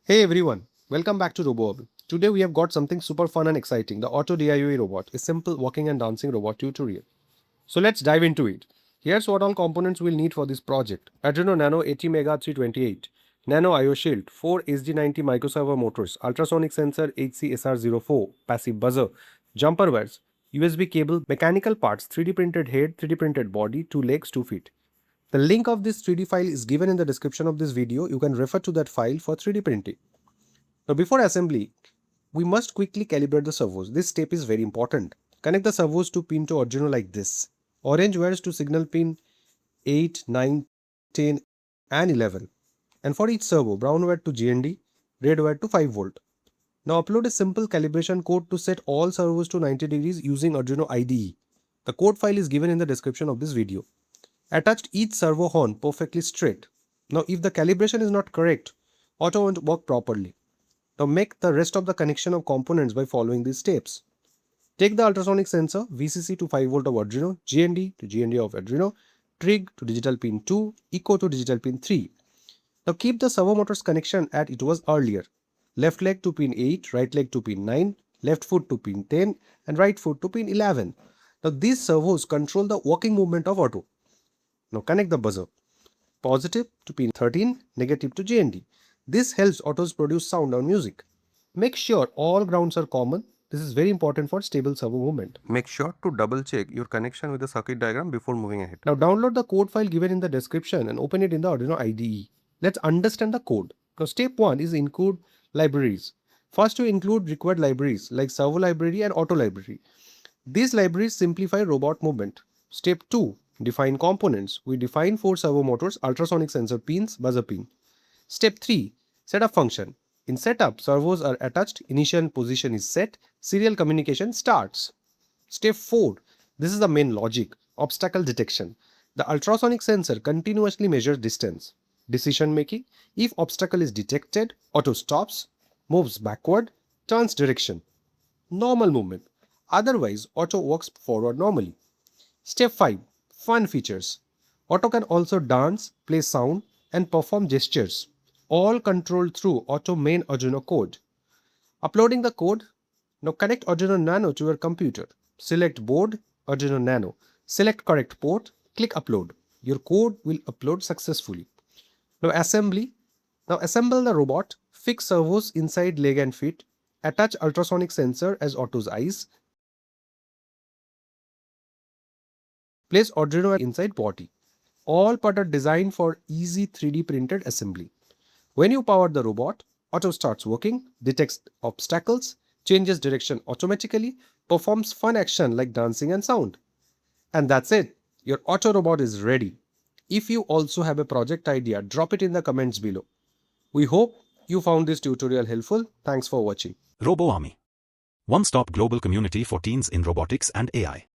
Hey everyone, welcome back to Roboarmy. Today we have got something super fun and exciting, the Otto DIY Robot, a simple walking and dancing robot tutorial. So let's dive into it. Here's what all components we'll need for this project. Arduino Nano 80MHz 328, Nano I shield, 4 SD90 microservo motors, ultrasonic sensor HCSR04, passive buzzer, jumper wires, USB cable, mechanical parts, 3D printed head, 3D printed body, 2 legs, 2 feet. The link of this 3D file is given in the description of this video. You can refer to that file for 3D printing. Now before assembly, we must quickly calibrate the servos. This step is very important. Connect the servos to pin to Arduino like this. Orange wires to signal pin 8, 9, 10 and 11. And for each servo, brown wire to GND, red wire to 5 volt. Now upload a simple calibration code to set all servos to 90 degrees using Arduino IDE. The code file is given in the description of this video. Attach each servo horn perfectly straight. Now if the calibration is not correct, Auto won't work properly. Now make the rest of the connection of components by following these steps. Take the ultrasonic sensor VCC to 5 volt of Arduino, GND to GND of Arduino, trig to digital pin 2, echo to digital pin 3. Now keep the servo motors connection as it was earlier. Left leg to pin 8, right leg to pin 9, left foot to pin 10 and right foot to pin 11. Now these servos control the walking movement of Auto. Now connect the buzzer. Positive to pin 13, negative to GND. This helps Autos produce sound or music. Make sure all grounds are common. This is very important for stable servo movement. Make sure to double check your connection with the circuit diagram before moving ahead. Now download the code file given in the description and open it in the Arduino IDE. Let's understand the code. Now step 1 is include libraries. First you include required libraries like servo library and auto library. These libraries simplify robot movement. Step 2, define components. We define 4 servo motors, ultrasonic sensor pins, buzzer pin. Step 3, setup function. In setup, servos are attached, initial position is set, serial communication starts. Step 4, this is the main logic, obstacle detection. The ultrasonic sensor continuously measures distance. Decision making, if obstacle is detected, Auto stops, moves backward, turns direction. Normal movement, otherwise Auto walks forward normally. Step 5, fun features. Auto can also dance, play sound and perform gestures, all controlled through Auto main Arduino code. Uploading the code. Now connect Arduino Nano to your computer. Select board, Arduino Nano. Select correct port, click upload. Your code will upload successfully. Now assembly. Now assemble the robot, fix servos inside leg and feet, attach ultrasonic sensor as Auto's eyes, place Arduino inside body. All parts are designed for easy 3D printed assembly. When you power the robot, Auto starts working, detects obstacles, changes direction automatically, performs fun action like dancing and sound. And that's it. Your Auto robot is ready. If you also have a project idea, drop it in the comments below. We hope you found this tutorial helpful. Thanks for watching. Roboarmy. One-stop global community for teens in robotics and AI.